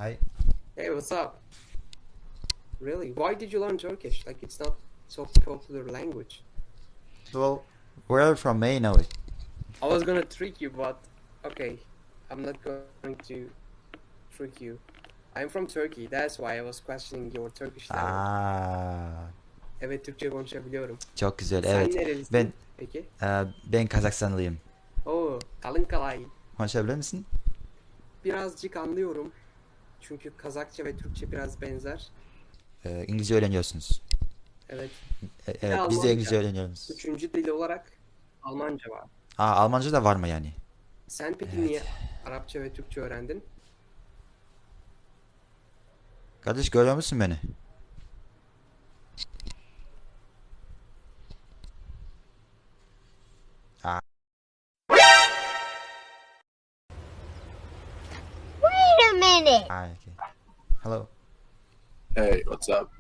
Hi. Hey, what's up? Really? Why did you learn Turkish? Like, it's not so popular language. Well, we're from May now. I was gonna trick you, but okay, I'm not going to trick you. I'm from Turkey. That's why I was questioning your Turkish language. Aa, Evet, Türkçe konuşabiliyorum. çok güzel. Sen Evet. nerelisin peki? Ben Kazakstanlıyım. Oo, kalay. Konuşabilir misin? Birazcık anlıyorum. Çünkü Kazakça ve Türkçe biraz benzer. İngilizce öğreniyorsunuz. Evet. Evet, biz de İngilizce öğreniyoruz. Üçüncü dil olarak Almanca var. Almanca da var mı yani? Sen peki Evet. niye Arapça ve Türkçe öğrendin? Kardeş görüyor musun beni? Aa, Wait a minute. okay. Hello. Hey, what's up?